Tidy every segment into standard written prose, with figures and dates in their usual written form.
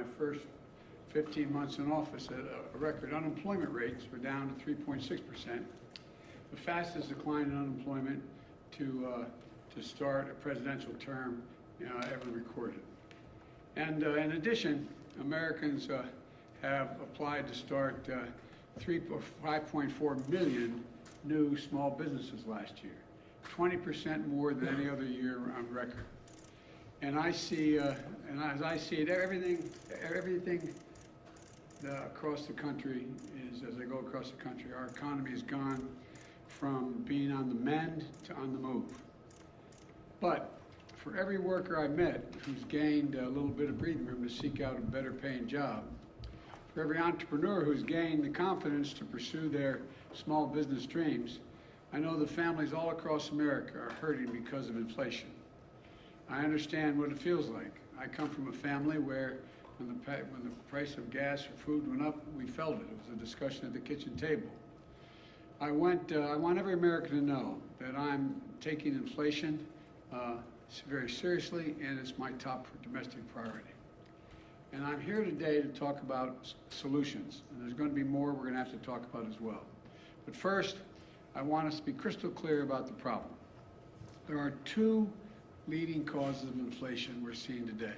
my first 15 months in office at a record. Unemployment rates were down to 3.6%, the fastest decline in unemployment to start a presidential term ever recorded. And in addition, Americans have applied to start 5.4 million new small businesses last year, 20% more than any other year on record. And I see, and as I see it, everything across the country is, as I go across the country, our economy has gone from being on the mend to on the move. But for every worker I met who's gained a little bit of breathing room to seek out a better paying job, for every entrepreneur who's gained the confidence to pursue their small business dreams, I know the families all across America are hurting because of inflation. I understand what it feels like. I come from a family where when the price of gas or food went up, we felt it. It was a discussion at the kitchen table. I want every American to know that I'm taking inflation very seriously, and it's my top domestic priority. And I'm here today to talk about solutions, and there's going to be more we're going to have to talk about as well. But first, I want us to be crystal clear about the problem. There are two leading causes of inflation we're seeing today.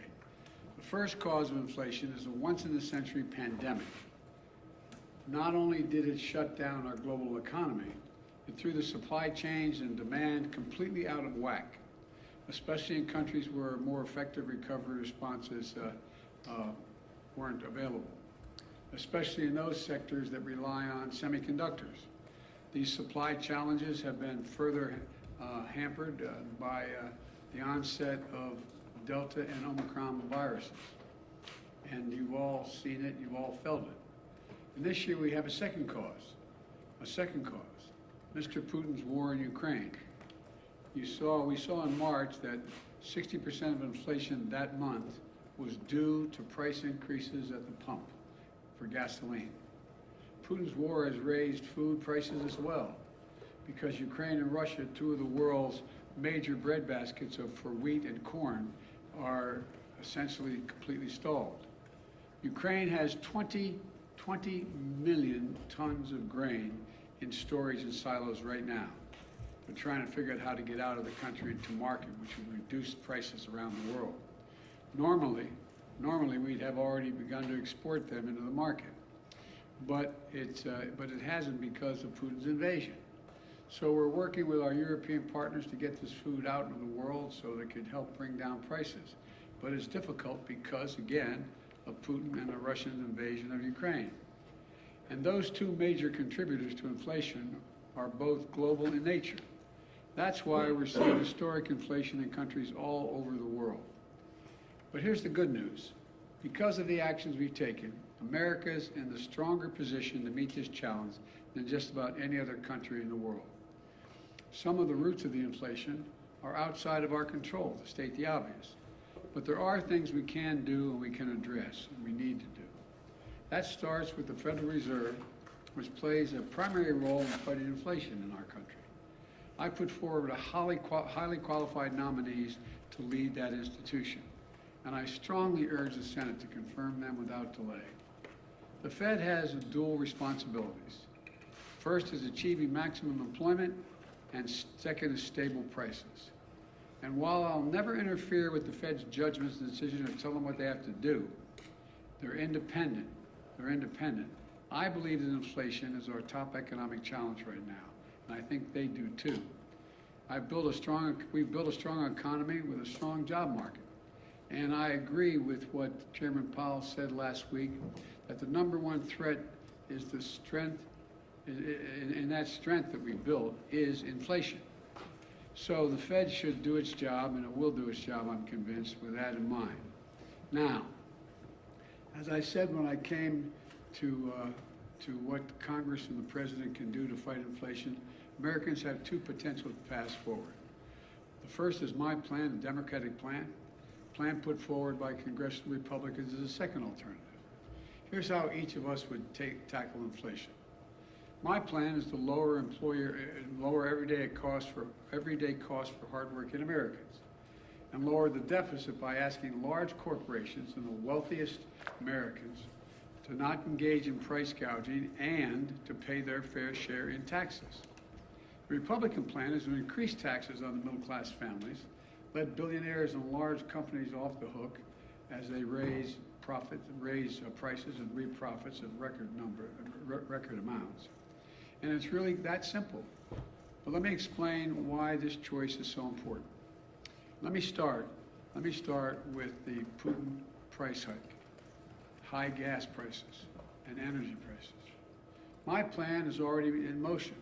The first cause of inflation is a once-in-a-century pandemic. Not only did it shut down our global economy, it threw the supply chains and demand completely out of whack, especially in countries where more effective recovery responses weren't available, especially in those sectors that rely on semiconductors. These supply challenges have been further hampered by the onset of Delta and Omicron viruses. And you've all seen it, you've all felt it. And this year we have a second cause, Mr. Putin's war in Ukraine. We saw in March that 60% of inflation that month was due to price increases at the pump for gasoline. Putin's war has raised food prices as well, because Ukraine and Russia, two of the world's major bread baskets for wheat and corn, are essentially completely stalled. Ukraine has 20 million tons of grain in storage in silos right now. They're trying to figure out how to get out of the country into market, which would reduce prices around the world. Normally we'd have already begun to export them into the market, but it hasn't because of Putin's invasion. So we're working with our European partners to get this food out into the world so that it could help bring down prices. But it's difficult because, again, of Putin and the Russian invasion of Ukraine. And those two major contributors to inflation are both global in nature. That's why we're seeing historic inflation in countries all over the world. But here's the good news. Because of the actions we've taken, America's in the stronger position to meet this challenge than just about any other country in the world. Some of the roots of the inflation are outside of our control, to state the obvious. But there are things we can do and we can address and we need to do. That starts with the Federal Reserve, which plays a primary role in fighting inflation in our country. I put forward a highly qualified nominees to lead that institution, and I strongly urge the Senate to confirm them without delay. The Fed has dual responsibilities. First is achieving maximum employment, and second is stable prices. And while I'll never interfere with the Fed's judgments and decisions or tell them what they have to do, they're independent. I believe that inflation is our top economic challenge right now, and I think they do too. We've built a strong economy with a strong job market. And I agree with what Chairman Powell said last week, that the number one threat is the strength, and that strength that we built is inflation. So the Fed should do its job, and it will do its job, I'm convinced, with that in mind. Now, as I said when I came to what Congress and the President can do to fight inflation, Americans have two potential paths forward. The first is my plan, the Democratic plan put forward by congressional Republicans is a second alternative. Here's how each of us would tackle inflation. My plan is to lower everyday costs for hardworking Americans. and lower the deficit by asking large corporations and the wealthiest Americans to not engage in price gouging and to pay their fair share in taxes. The Republican plan is to increase taxes on the middle-class families, let billionaires and large companies off the hook as they raise prices and reap profits at record amounts. And it's really that simple. But let me explain why this choice is so important. Let me start with the Putin price hike, high gas prices, and energy prices. My plan is already in motion.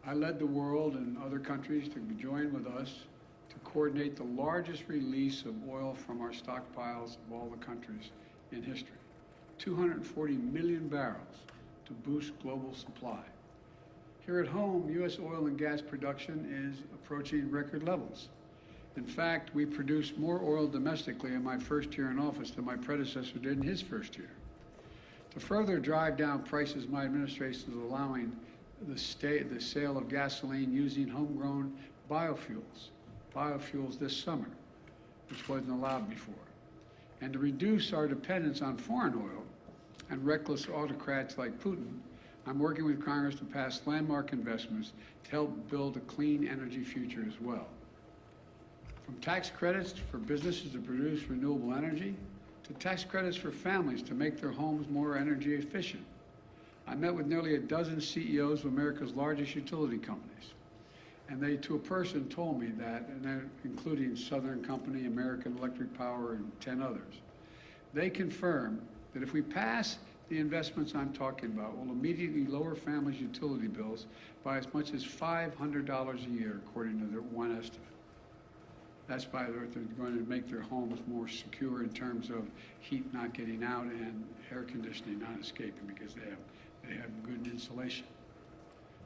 I led the world and other countries to join with us to coordinate the largest release of oil from our stockpiles of all the countries in history, 240 million barrels to boost global supply. Here at home, U.S. oil and gas production is approaching record levels. In fact, we produced more oil domestically in my first year in office than my predecessor did in his first year. To further drive down prices, my administration is allowing the sale of gasoline using homegrown biofuels this summer, which wasn't allowed before. And to reduce our dependence on foreign oil and reckless autocrats like Putin, I'm working with Congress to pass landmark investments to help build a clean energy future as well. From tax credits for businesses to produce renewable energy, to tax credits for families to make their homes more energy efficient. I met with nearly a dozen CEOs of America's largest utility companies, and they, to a person, told me that, and including Southern Company, American Electric Power, and 10 others. They confirm that if we pass the investments I'm talking about, will immediately lower families' utility bills by as much as $500 a year, according to their one estimate. That's by they're going to make their homes more secure in terms of heat not getting out and air conditioning not escaping because they have good insulation.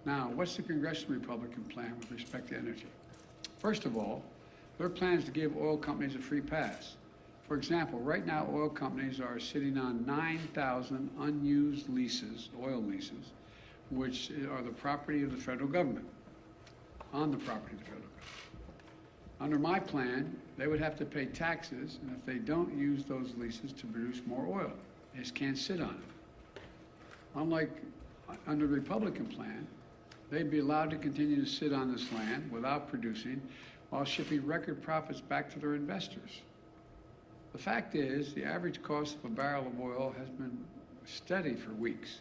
Now, what's the congressional Republican plan with respect to energy? First of all, their plan is to give oil companies a free pass. For example, right now oil companies are sitting on 9,000 unused leases, oil leases, which are the property of the federal government, on the property of the federal government. Under my plan, they would have to pay taxes, and if they don't use those leases to produce more oil, they just can't sit on it. Unlike under the Republican plan, they'd be allowed to continue to sit on this land without producing while shipping record profits back to their investors. The fact is, the average cost of a barrel of oil has been steady for weeks.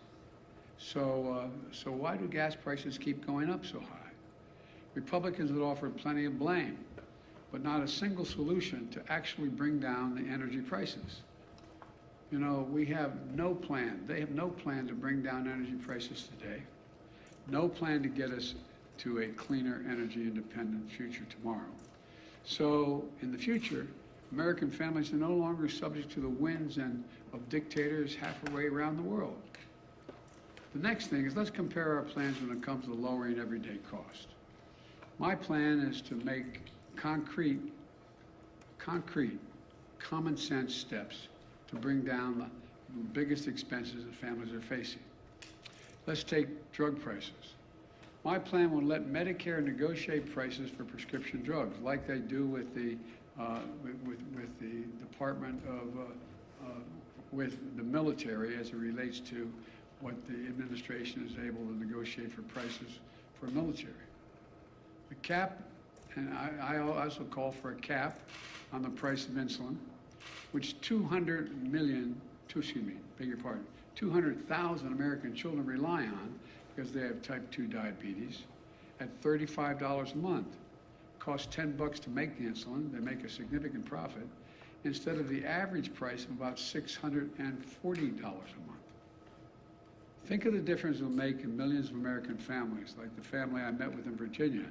So why do gas prices keep going up so high? Republicans have offered plenty of blame, but not a single solution to actually bring down the energy prices. You know, we have no plan. They have no plan to bring down energy prices today. No plan to get us to a cleaner, energy independent future tomorrow. So in the future, American families are no longer subject to the whims of dictators halfway around the world. The next thing is, let's compare our plans when it comes to lowering everyday cost. My plan is to make concrete, common sense steps to bring down the biggest expenses that families are facing. Let's take drug prices. My plan will let Medicare negotiate prices for prescription drugs, like they do with the Department of, with the military as it relates to what the administration is able to negotiate for prices for military. The cap, and I also call for a cap on the price of insulin, which 200,000 American children rely on because they have type 2 diabetes at $35 a month. Costs $10 to make the insulin. They make a significant profit instead of the average price of about $640 a month. Think of the difference it will make in millions of American families, like the family I met with in Virginia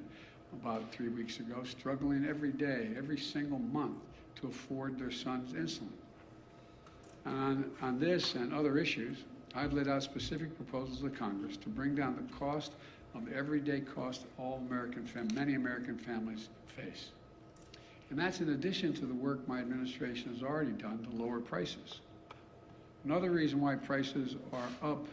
about 3 weeks ago, struggling every day, every single month to afford their son's insulin. And on this and other issues, I've laid out specific proposals to Congress to bring down the cost of the everyday cost many American families face. And that's in addition to the work my administration has already done to lower prices. Another reason why prices are up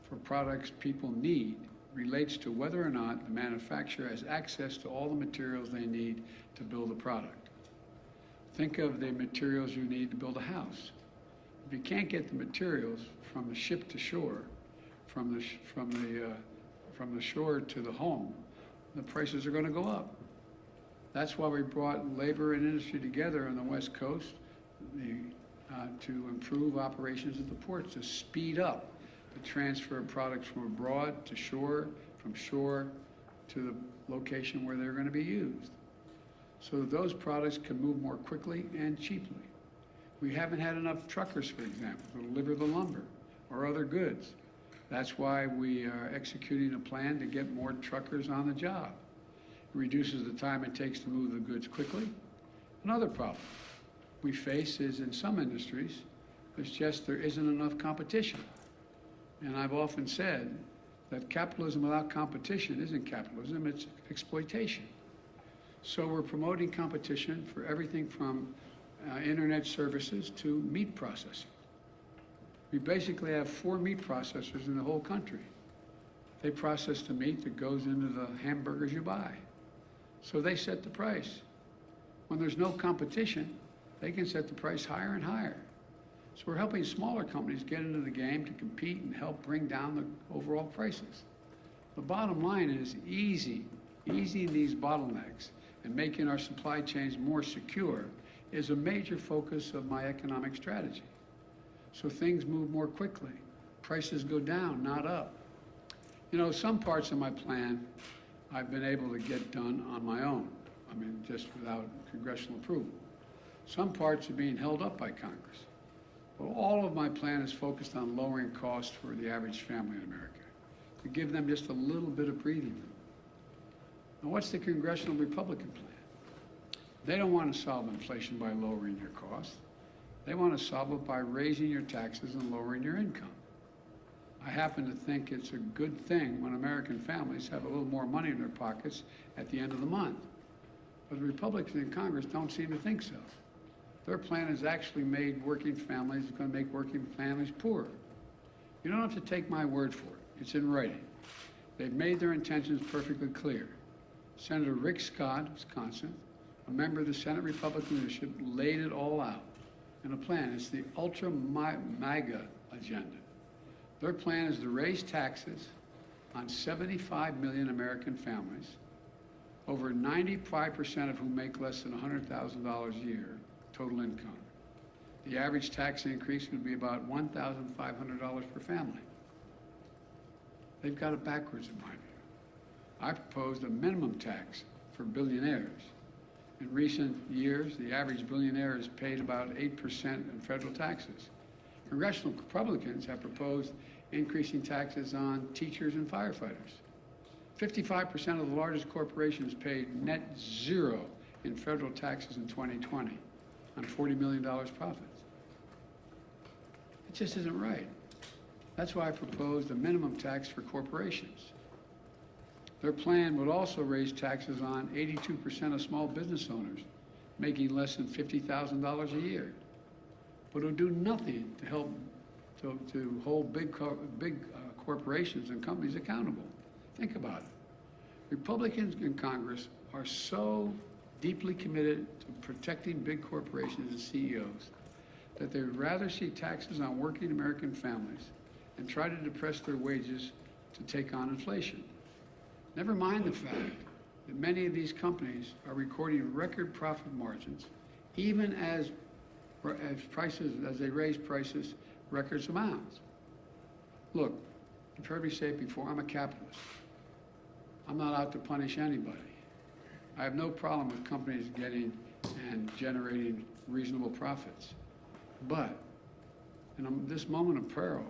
for products people need relates to whether or not the manufacturer has access to all the materials they need to build a product. Think of the materials you need to build a house. If you can't get the materials from the ship to shore, from the shore to the home, the prices are going to go up. That's why we brought labor and industry together on the West Coast to improve operations at the ports, to speed up the transfer of products from abroad to shore, from shore to the location where they're going to be used, so that those products can move more quickly and cheaply. We haven't had enough truckers, for example, to deliver the lumber or other goods. That's why we are executing a plan to get more truckers on the job. It reduces the time it takes to move the goods quickly. Another problem we face is in some industries, there isn't enough competition. And I've often said that capitalism without competition isn't capitalism, it's exploitation. So we're promoting competition for everything from internet services to meat processing. We basically have 4 meat processors in the whole country. They process the meat that goes into the hamburgers you buy. So they set the price. When there's no competition, they can set the price higher and higher. So we're helping smaller companies get into the game to compete and help bring down the overall prices. The bottom line is easing these bottlenecks and making our supply chains more secure is a major focus of my economic strategy. So things move more quickly. Prices go down, not up. You know, some parts of my plan I've been able to get done on my own. I mean, just without congressional approval. Some parts are being held up by Congress. But all of my plan is focused on lowering costs for the average family in America, to give them just a little bit of breathing room. Now, what's the congressional Republican plan? They don't want to solve inflation by lowering your costs. They want to solve it by raising your taxes and lowering your income. I happen to think it's a good thing when American families have a little more money in their pockets at the end of the month. But the Republicans in Congress don't seem to think so. Their plan has actually made working families, it's going to make working families poorer. You don't have to take my word for it. It's in writing. They've made their intentions perfectly clear. Senator Rick Scott, Wisconsin, a member of the Senate Republican leadership, laid it all out in a plan. It's the ultra-MAGA agenda. Their plan is to raise taxes on 75 million American families, over 95% of whom make less than $100,000 a year total income. The average tax increase would be about $1,500 per family. They've got it backwards in my view. I proposed a minimum tax for billionaires. In recent years, the average billionaire has paid about 8% in federal taxes. Congressional Republicans have proposed increasing taxes on teachers and firefighters. 55% of the largest corporations paid net zero in federal taxes in 2020 on $40 million profits. It just isn't right. That's why I proposed a minimum tax for corporations. Their plan would also raise taxes on 82% of small business owners making less than $50,000 a year, but it would do nothing to help to hold big corporations and companies accountable. Think about it. Republicans in Congress are so deeply committed to protecting big corporations and CEOs that they would rather see taxes on working American families and try to depress their wages to take on inflation. Never mind the fact that many of these companies are recording record profit margins, even as they raise prices record amounts. Look, you've heard me say it before, I'm a capitalist. I'm not out to punish anybody. I have no problem with companies getting and generating reasonable profits. But in this moment of peril,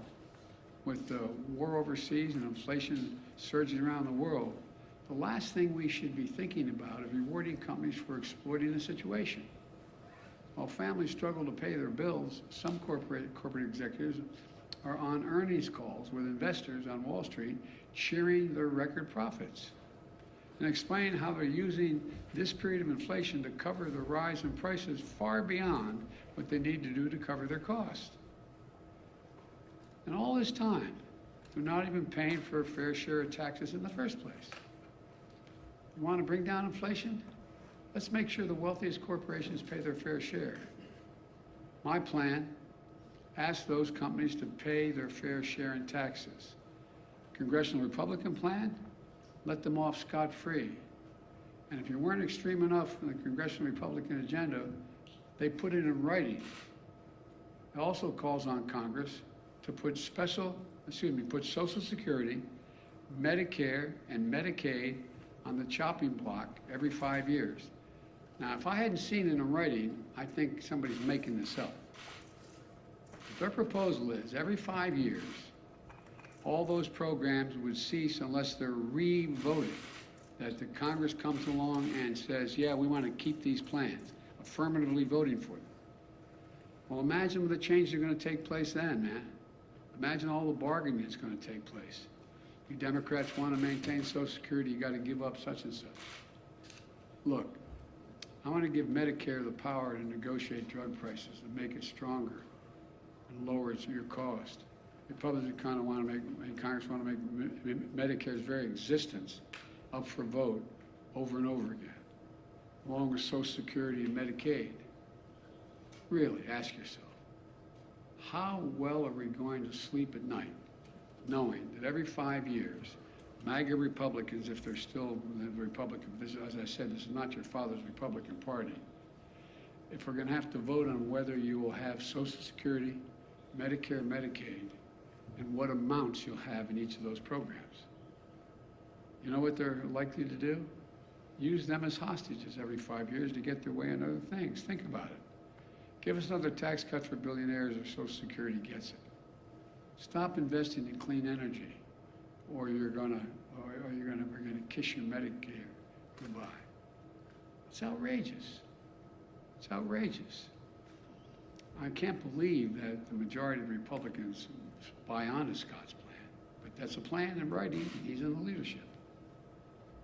with the war overseas and inflation surging around the world, the last thing we should be thinking about is rewarding companies for exploiting the situation. While families struggle to pay their bills, some corporate executives are on earnings calls with investors on Wall Street cheering their record profits and explain how they're using this period of inflation to cover the rise in prices far beyond what they need to do to cover their costs. And all this time, they're not even paying for a fair share of taxes in the first place. You want to bring down inflation? Let's make sure the wealthiest corporations pay their fair share. My plan asks those companies to pay their fair share in taxes. Congressional Republican plan, let them off scot-free. And if you weren't extreme enough in the Congressional Republican agenda, they put it in writing. It also calls on Congress to put put Social Security, Medicare, and Medicaid on the chopping block every 5 years. Now, if I hadn't seen it in writing, I think somebody's making this up. Their proposal is every 5 years, all those programs would cease unless they're re-voted, that the Congress comes along and says, yeah, we want to keep these plans, affirmatively voting for them. Well, imagine the changes are going to take place then, man. Imagine all the bargaining that's going to take place. You Democrats want to maintain Social Security, you got to give up such and such. Look, I want to give Medicare the power to negotiate drug prices and make it stronger and lower your cost. Republicans kind of want to make, Congress want to make Medicare's very existence up for vote over and over again, along with Social Security and Medicaid. Really, ask yourself, how well are we going to sleep at night knowing that every 5 years, MAGA Republicans, if they're still the Republican, as I said, this is not your father's Republican Party, if we're going to have to vote on whether you will have Social Security, Medicare, Medicaid, and what amounts you'll have in each of those programs. You know what they're likely to do? Use them as hostages every 5 years to get their way on other things. Think about it. Give us another tax cut for billionaires or Social Security gets it. Stop investing in clean energy, or we're gonna kiss your Medicare goodbye. It's outrageous. It's outrageous. I can't believe that the majority of Republicans buy onto Scott's plan, but that's a plan in writing. He's in the leadership.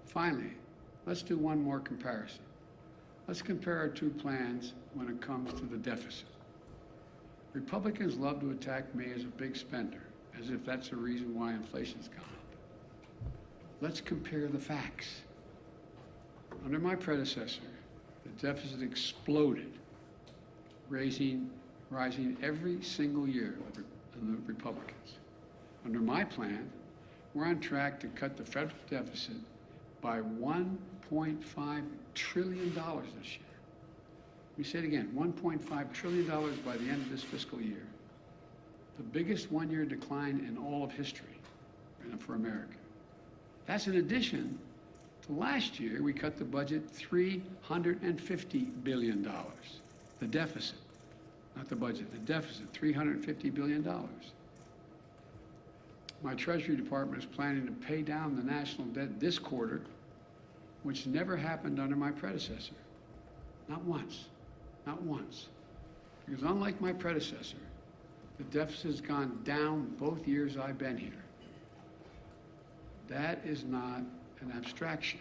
Finally, let's do one more comparison. Let's compare our two plans when it comes to the deficit. Republicans love to attack me as a big spender, as if that's the reason why inflation's gone up. Let's compare the facts. Under my predecessor, the deficit exploded, rising every single year in the Republicans. Under my plan, we're on track to cut the federal deficit by $1.5 trillion this year. Let me say it again, $1.5 trillion by the end of this fiscal year. The biggest one-year decline in all of history for America. That's in addition to last year, we cut the budget $350 billion. The deficit, not the budget, the deficit, $350 billion. My Treasury Department is planning to pay down the national debt this quarter, which never happened under my predecessor. Not once. Not once. Because unlike my predecessor, the deficit has gone down both years I've been here. That is not an abstraction.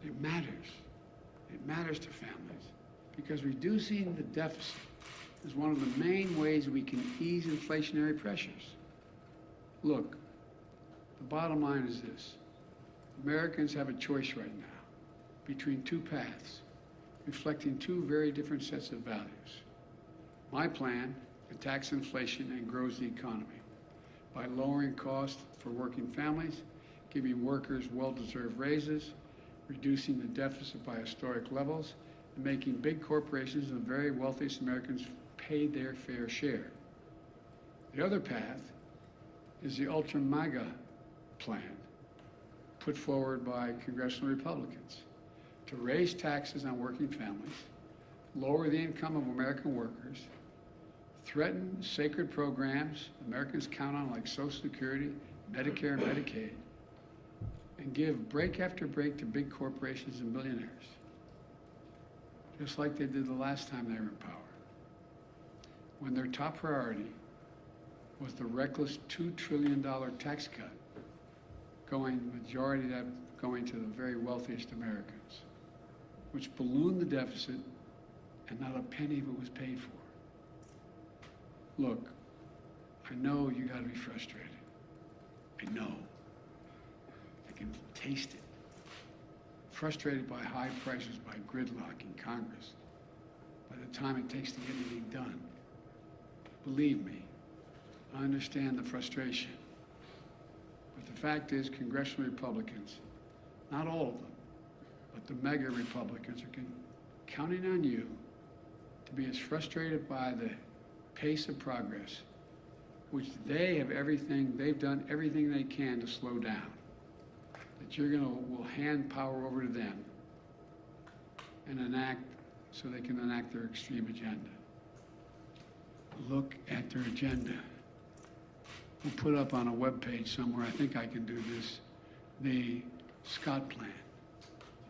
It matters. It matters to families because reducing the deficit is one of the main ways we can ease inflationary pressures. Look, the bottom line is this. Americans have a choice right now between two paths, reflecting two very different sets of values. My plan attacks inflation and grows the economy by lowering costs for working families, giving workers well-deserved raises, reducing the deficit by historic levels, and making big corporations and the very wealthiest Americans pay their fair share. The other path is the ultra-MAGA plan put forward by congressional Republicans to raise taxes on working families, lower the income of American workers, threaten sacred programs Americans count on like Social Security, Medicare, and Medicaid, and give break after break to big corporations and billionaires, just like they did the last time they were in power, when their top priority was the reckless $2 trillion tax cut, majority of that going to the very wealthiest Americans, which ballooned the deficit and not a penny of it was paid for. Look, I know you gotta be frustrated. I know. I can taste it. frustrated by high prices, by gridlock in Congress, by the time it takes to get anything done. Believe me, I understand the frustration. But the fact is, congressional Republicans, not all of them, but the mega Republicans are counting on you to be as frustrated by the pace of progress, which they've done everything they can to slow down, that will hand power over to them and enact, so they can enact their extreme agenda. Look at their agenda. We'll put up on a webpage somewhere, I think I can do this, the Scott Plan.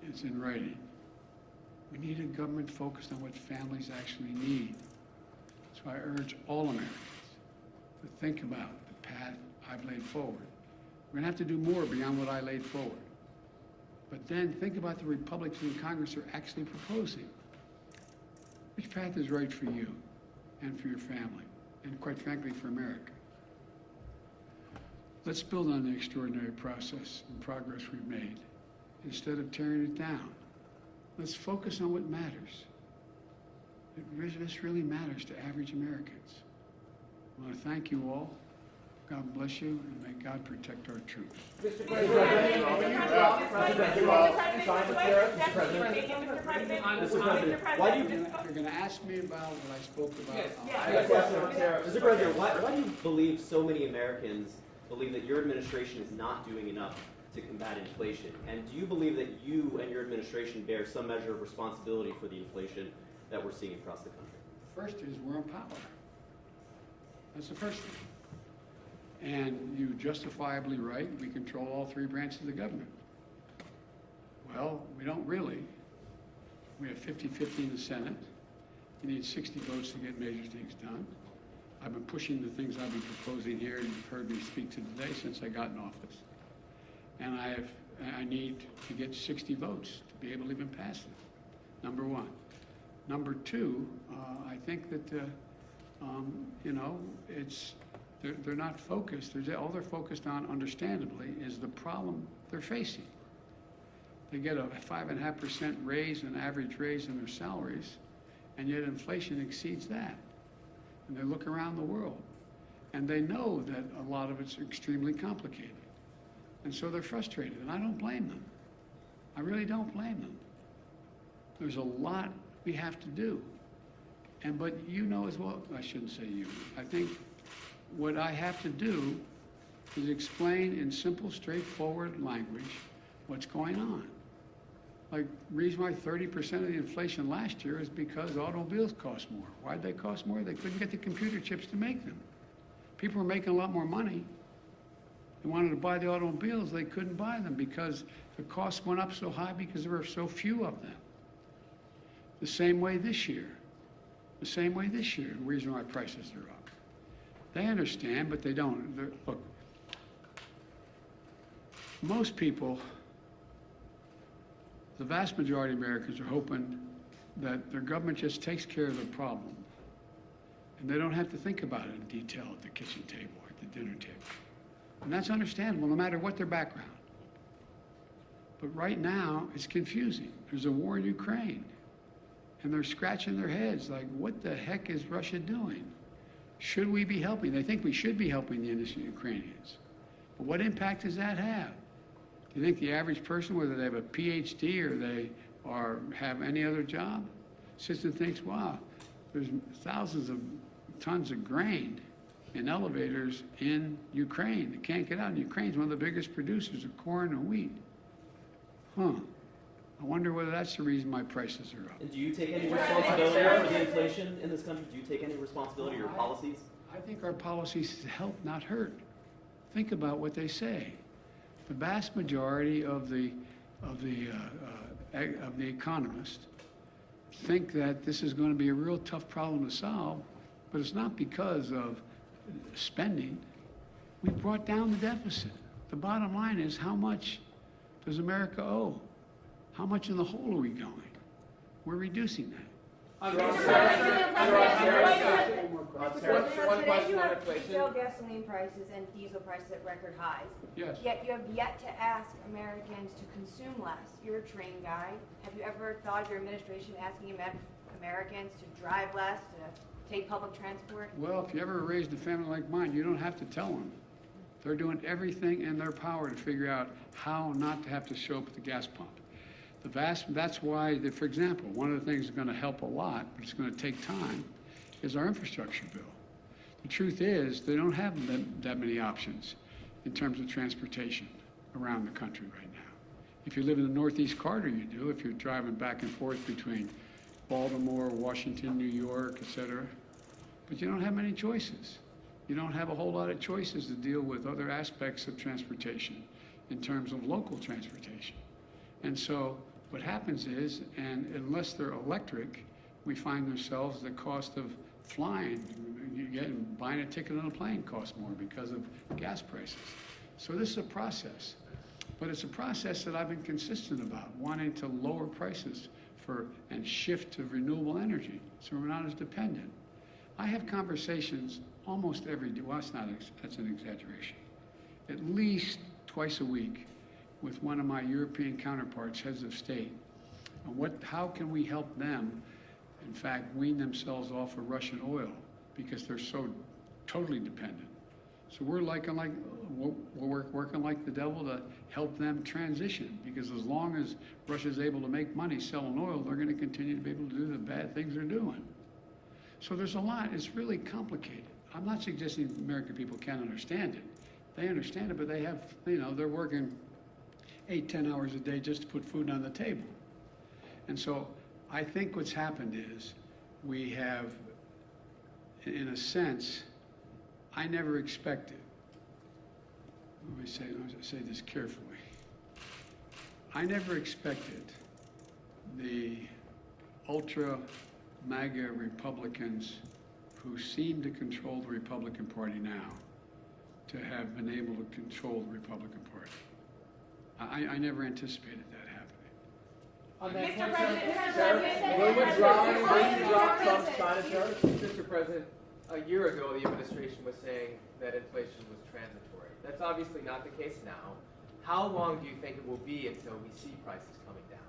It's in writing. We need a government focused on what families actually need. So I urge all Americans to think about the path I've laid forward. We're going to have to do more beyond what I laid forward. But then think about the Republicans in Congress are actually proposing. Which path is right for you and for your family, and quite frankly, for America? Let's build on the extraordinary process and progress we've made instead of tearing it down. Let's focus on what matters. This really matters to average Americans. I want to thank you all. God bless you, and may God protect our troops. Mr. President, why do you... You're going to ask me about what I spoke about. Mr. President, why do you believe so many Americans believe that your administration is not doing enough to combat inflation? And do you believe that you and your administration bear some measure of responsibility for the inflation that we're seeing across the country? First is we're in power. That's the first thing. And you justifiably right, we control all three branches of the government. Well, we don't really. We have 50-50 in the Senate. You need 60 votes to get major things done. I've been pushing the things I've been proposing here, and you've heard me speak to today since I got in office. And I need to get 60 votes to be able to even pass it, number one. Number two, I think that, they're not focused. All they're focused on, understandably, is the problem they're facing. They get a 5.5% raise, an average raise in their salaries, and yet inflation exceeds that. And they look around the world, and they know that a lot of it's extremely complicated. And so they're frustrated, and I don't blame them. I really don't blame them. There's a lot we have to do. But you know as well, I shouldn't say you, I think what I have to do is explain in simple, straightforward language what's going on. Like, the reason why 30% of the inflation last year is because automobiles cost more. Why'd they cost more? They couldn't get the computer chips to make them. People were making a lot more money. They wanted to buy the automobiles, they couldn't buy them because the costs went up so high because there were so few of them. The same way this year. The same way this year, the reason why prices are up. They understand, but they don't. Look, most people, the vast majority of Americans are hoping that their government just takes care of the problem and they don't have to think about it in detail at the kitchen table or at the dinner table. And that's understandable, no matter what their background. But right now, it's confusing. There's a war in Ukraine, and they're scratching their heads like, what the heck is Russia doing? Should we be helping? They think we should be helping the innocent Ukrainians. But what impact does that have? Do you think the average person, whether they have a PhD or they have any other job, sits and thinks, wow, there's thousands of tons of grain in elevators in Ukraine that can't get out. And Ukraine's one of the biggest producers of corn and wheat. I wonder whether that's the reason my prices are up. And do you take any responsibility for the inflation in this country? Do you take any responsibility for your policies? I think our policies help, not hurt. Think about what they say. The vast majority of the economists think that this is going to be a real tough problem to solve, but it's not because of spending. We brought down the deficit. The bottom line is, how much does America owe? How much in the hole are we going? We're reducing that. on Well, tariffs? so One today question you on have inflation. retail gasoline prices and diesel prices at record highs. Yes. Yet you have yet to ask Americans to consume less. You're a train guy. Have you ever thought of your administration asking Americans to drive less, to take public transport? Well, if you ever raised a family like mine, you don't have to tell them. They're doing everything in their power to figure out how not to have to show up at the gas pump. That's why, for example, one of the things that's going to help a lot, but it's going to take time, is our infrastructure bill. The truth is, they don't have that many options in terms of transportation around the country right now. If you live in the Northeast Corridor, you do. If you're driving back and forth between Baltimore, Washington, New York, et cetera. But you don't have many choices. You don't have a whole lot of choices to deal with other aspects of transportation in terms of local transportation. And so what happens is, and unless they're electric, we find ourselves the cost of flying, buying a ticket on a plane costs more because of gas prices. So this is a process. But it's a process that I've been consistent about, wanting to lower prices and shift to renewable energy so we're not as dependent. I have conversations almost every day. Well, that's an exaggeration. At least twice a week with one of my European counterparts, heads of state, on how can we help them, in fact, wean themselves off of Russian oil because they're so totally dependent. So we're working like the devil to help them transition, because as long as Russia's able to make money selling oil, they're going to continue to be able to do the bad things they're doing. So there's a lot. It's really complicated. I'm not suggesting American people can't understand it. They understand it, but they have, they're working 8-10 hours a day just to put food on the table. And so I think what's happened is we have, in a sense, I never expected, let me say this carefully. I never expected the ultra MAGA Republicans who seem to control the Republican Party now to have been able to control the Republican Party. I never anticipated that happening. On that Mr. point, President, sir, will you drop Mr. Trump's President. China tariffs? Mr. President, a year ago, the administration was saying that inflation was transitory. That's obviously not the case now. How long do you think it will be until we see prices coming down?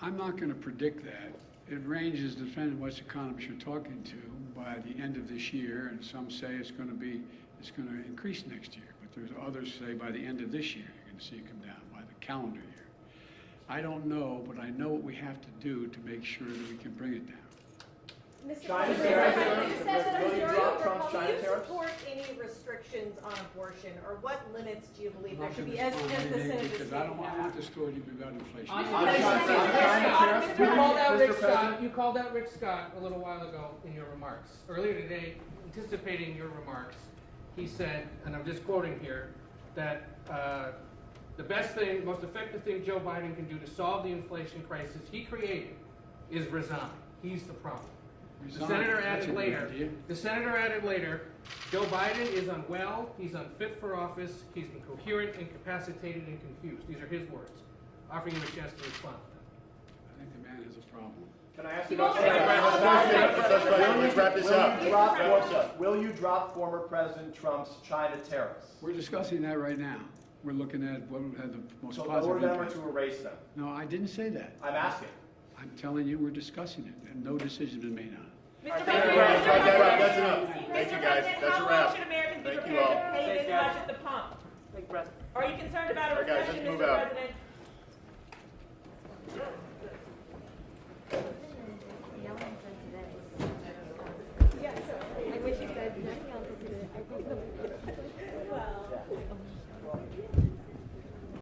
I'm not going to predict that. It ranges depending on which economists you're talking to by the end of this year, and some say it's going to increase next year. But there's others say by the end of this year you're going to see it come down, by the calendar year. I don't know, but I know what we have to do to make sure that we can bring it down. Mr. China President, tariffs, you said that will you Missouri drop will Trump's come. China Do you tariffs? support any restrictions on abortion, or what limits do you believe I'm there not should going be, to as respond to the anything Senate is because I stating want now? the story to be about inflation. On China tariffs, You called out Rick Mr. Scott. President. You called out Rick Scott a little while ago in your remarks. Earlier today, anticipating your remarks, he said, and I'm just quoting here, that the best thing, most effective thing Joe Biden can do to solve the inflation crisis he created is resign. He's the problem. The senator added later, Joe Biden is unwell, he's unfit for office, he's incoherent, incapacitated, and confused. These are his words. Offering you a chance to respond to them. I think the man has a problem. Can I ask you Mr. about President, let's wrap this up. Will Will you drop former President Trump's China tariffs? We're discussing that right now. We're looking at what would have the most To lower positive them or impact. to erase them? No, I didn't say that. I'm asking. I'm telling you, we're discussing it, and no decision has been made on it. Mr. That's enough. Thank you, guys. That's a wrap. How long should Americans be Thank you prepared all. to pay this much at the pump? Are you concerned about a All right, guys, recession, let's move Mr. out. President? Yellen said today. I wish he said, not Yellen said today, I think